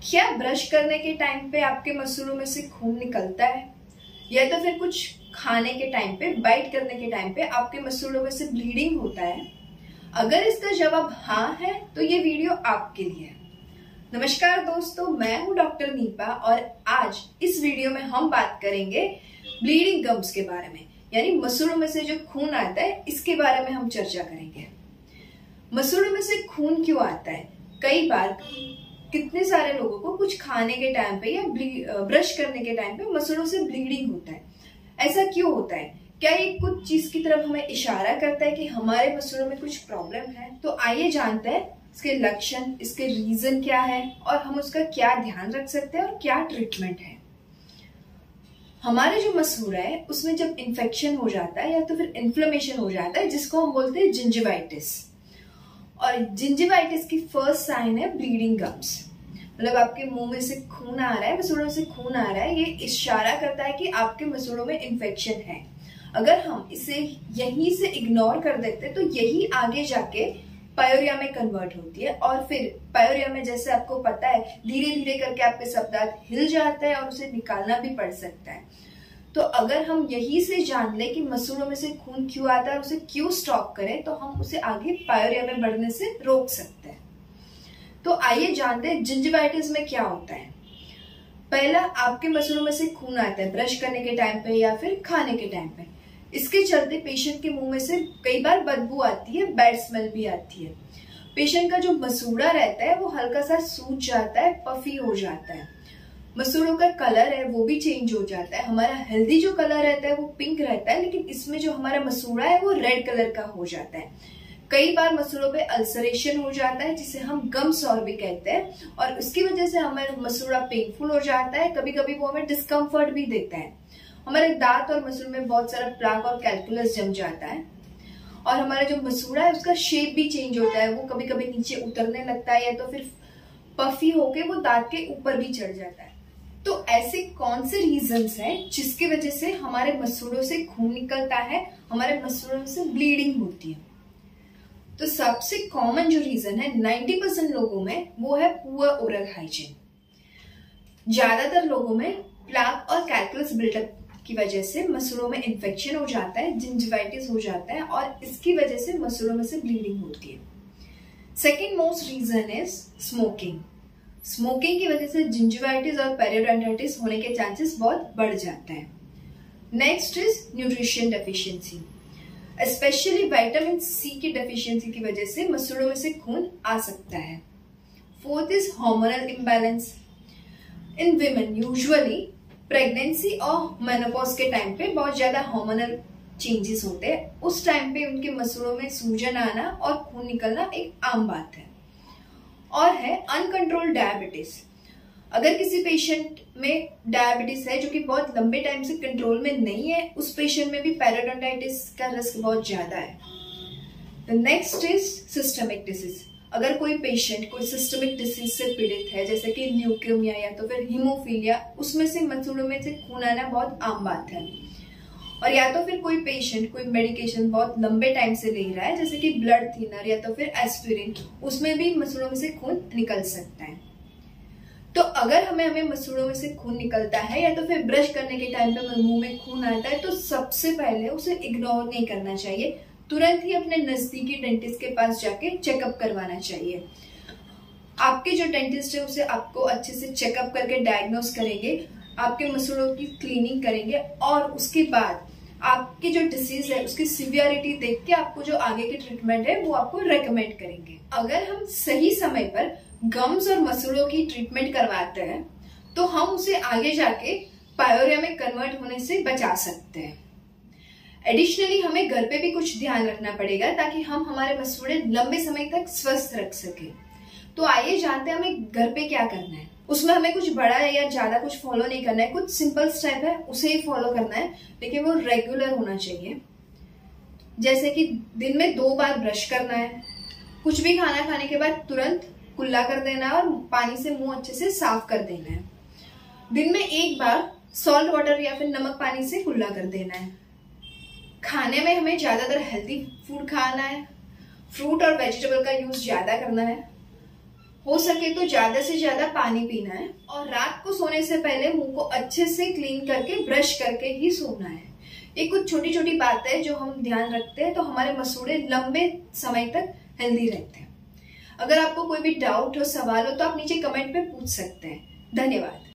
क्या ब्रश करने के टाइम पे आपके मसूड़ों में से खून निकलता है, या तो फिर कुछ खाने के टाइम पे, बाइट करने के टाइम पे आपके मसूड़ों में से ब्लीडिंग होता है? अगर इसका जवाब हाँ है तो ये वीडियो आपके लिए है। नमस्कार दोस्तों, मैं हूं डॉक्टर नीपा और आज इस वीडियो में हम बात करेंगे ब्लीडिंग गम्स के बारे में, यानी मसूड़ों में से जो खून आता है इसके बारे में हम चर्चा करेंगे। मसूड़ों में से खून क्यों आता है? कई बार कितने सारे लोगों को कुछ खाने के टाइम पे या ब्रश करने के टाइम पे मसूड़ों से ब्लीडिंग होता है। ऐसा क्यों होता है? क्या ये कुछ चीज की तरफ हमें इशारा करता है कि हमारे मसूड़ों में कुछ प्रॉब्लम है? तो आइए जानते हैं इसके लक्षण, इसके रीजन क्या है और हम उसका क्या ध्यान रख सकते हैं और क्या ट्रीटमेंट है। हमारे जो मसूड़ा है उसमें जब इन्फेक्शन हो जाता है या तो फिर इन्फ्लेमेशन हो जाता है, जिसको हम बोलते हैं जिंजिवाइटिस। और जिंजिवाइटिस की फर्स्ट साइन है ब्लीडिंग गम्स, मतलब आपके मुंह में से खून आ रहा है, मसूड़ों से खून आ रहा है। ये इशारा करता है कि आपके मसूड़ों में इन्फेक्शन है। अगर हम इसे यहीं से इग्नोर कर देते तो यही आगे जाके पायोरिया में कन्वर्ट होती है और फिर पायोरिया में, जैसे आपको पता है, धीरे धीरे करके आपके सब दांत हिल जाते हैं और उसे निकालना भी पड़ सकता है। तो अगर हम यही से जान ले कि मसूड़ों में से खून क्यों आता है और उसे क्यों स्टॉप करें, तो हम उसे आगे पायोरिया में बढ़ने से रोक सकते हैं। तो आइए जानते हैं जिंजिवाइटिस में क्या होता है। पहला, आपके मसूड़ों में से खून आता है ब्रश करने के टाइम पे या फिर खाने के टाइम पे। इसके चलते पेशेंट के मुंह में से कई बार बदबू आती है, बैड स्मेल भी आती है। पेशेंट का जो मसूड़ा रहता है वो हल्का सा सूज जाता है, पफी हो जाता है। मसूड़ों का कलर है वो भी चेंज हो जाता है। हमारा हेल्दी जो कलर रहता है वो पिंक रहता है, लेकिन इसमें जो हमारा मसूड़ा है वो रेड कलर का हो जाता है। कई बार मसूड़ों पे अल्सरेशन हो जाता है, जिसे हम गम सॉर भी कहते हैं, और उसकी वजह से हमारा मसूड़ा पेनफुल हो जाता है। कभी कभी वो हमें डिस्कम्फर्ट भी देता है। हमारे दांत और मसूड़ में बहुत सारा प्लाक और कैलकुलस जम जाता है और हमारा जो मसूड़ा है उसका शेप भी चेंज होता है। वो कभी कभी नीचे उतरने लगता है या तो फिर पफी होके वो दांत के ऊपर भी चढ़ जाता है। तो ऐसे कौन से रीजंस हैं जिसकी वजह से हमारे मसूड़ों से खून निकलता है, हमारे मसूड़ों से ब्लीडिंग होती है? तो सबसे कॉमन जो रीजन है 90% लोगों में वो है पुअर ओरल हाइजीन। ज्यादातर लोगों में प्लाक और कैलकुलस बिल्डअप की वजह से मसूड़ों में इन्फेक्शन हो जाता है, जिंजिवाइटिस हो जाता है और इसकी वजह से मसूड़ों में से ब्लीडिंग होती है। Second most reason is smoking. Smoking की वजह से जिंजिवाइटिस और पेरियोडोंटाइटिस होने के चांसेस बहुत बढ़ जाते हैं। Next is nutrition deficiency, specially vitamin C की डेफिशिएंसी की वजह से मसूड़ों में से खून आ सकता है। Fourth is hormonal imbalance. In women usually pregnancy और मेनोपॉज के टाइम पे बहुत ज्यादा हार्मोनल चेंजेस होते हैं। उस टाइम पे उनके मसूड़ों में सूजन आना और खून निकलना एक आम बात है। और है अनकंट्रोल्ड डायबिटीज। अगर किसी पेशेंट में डायबिटीज है जो कि बहुत लंबे टाइम से कंट्रोल में नहीं है, उस पेशेंट में भी पेरियोडोंटाइटिस का रिस्क बहुत ज्यादा है। Next is systemic disease. अगर कोई पेशेंट कोई सिस्टमिक डिसीज से पीड़ित है, जैसे कि ल्यूकेमिया या तो फिर हीमोफीलिया, उसमें से मसूड़ों में से खून आना बहुत आम बात है। और या तो फिर कोई पेशेंट कोई मेडिकेशन बहुत लंबे टाइम से ले रहा है, जैसे कि ब्लड थिनर या तो फिर एस्पिरिन, उसमें भी मसूड़ों में से खून निकल सकता है। तो अगर हमें मसूड़ों में से खून निकलता है या तो फिर ब्रश करने के टाइम पे मुंह में खून आता है, तो सबसे पहले उसे इग्नोर नहीं करना चाहिए। तुरंत ही अपने नजदीकी डेंटिस्ट के पास जाके चेकअप करवाना चाहिए। आपके जो डेंटिस्ट है उसे आपको अच्छे से चेकअप करके डायग्नोस करेंगे, आपके मसूड़ों की क्लीनिंग करेंगे और उसके बाद आपकी जो डिसीज है उसकी सिवियरिटी देख के आपको जो आगे की ट्रीटमेंट है वो आपको रेकमेंड करेंगे। अगर हम सही समय पर गम्स और मसूड़ों की ट्रीटमेंट करवाते हैं तो हम उसे आगे जाके पायोरिया में कन्वर्ट होने से बचा सकते हैं। एडिशनली हमें घर पे भी कुछ ध्यान रखना पड़ेगा ताकि हम हमारे मसूड़े लंबे समय तक स्वस्थ रख सके। तो आइए जानते हैं हमें घर पे क्या करना है। उसमें हमें कुछ बड़ा या ज्यादा कुछ फॉलो नहीं करना है, कुछ सिंपल स्टेप है उसे ही फॉलो करना है, लेकिन वो रेगुलर होना चाहिए। जैसे कि दिन में 2 बार ब्रश करना है, कुछ भी खाना खाने के बाद तुरंत कुल्ला कर देना है और पानी से मुंह अच्छे से साफ कर देना है। दिन में 1 बार सॉल्ट वाटर या फिर नमक पानी से कुल्ला कर देना है। खाने में हमें ज्यादातर हेल्दी फूड खाना है, फ्रूट और वेजिटेबल का यूज ज्यादा करना है। हो सके तो ज्यादा से ज्यादा पानी पीना है और रात को सोने से पहले मुंह को अच्छे से क्लीन करके ब्रश करके ही सोना है। ये कुछ छोटी छोटी बातें हैं जो हम ध्यान रखते हैं तो हमारे मसूड़े लंबे समय तक हेल्दी रहते हैं। अगर आपको कोई भी डाउट हो, सवाल हो तो आप नीचे कमेंट में पूछ सकते हैं। धन्यवाद।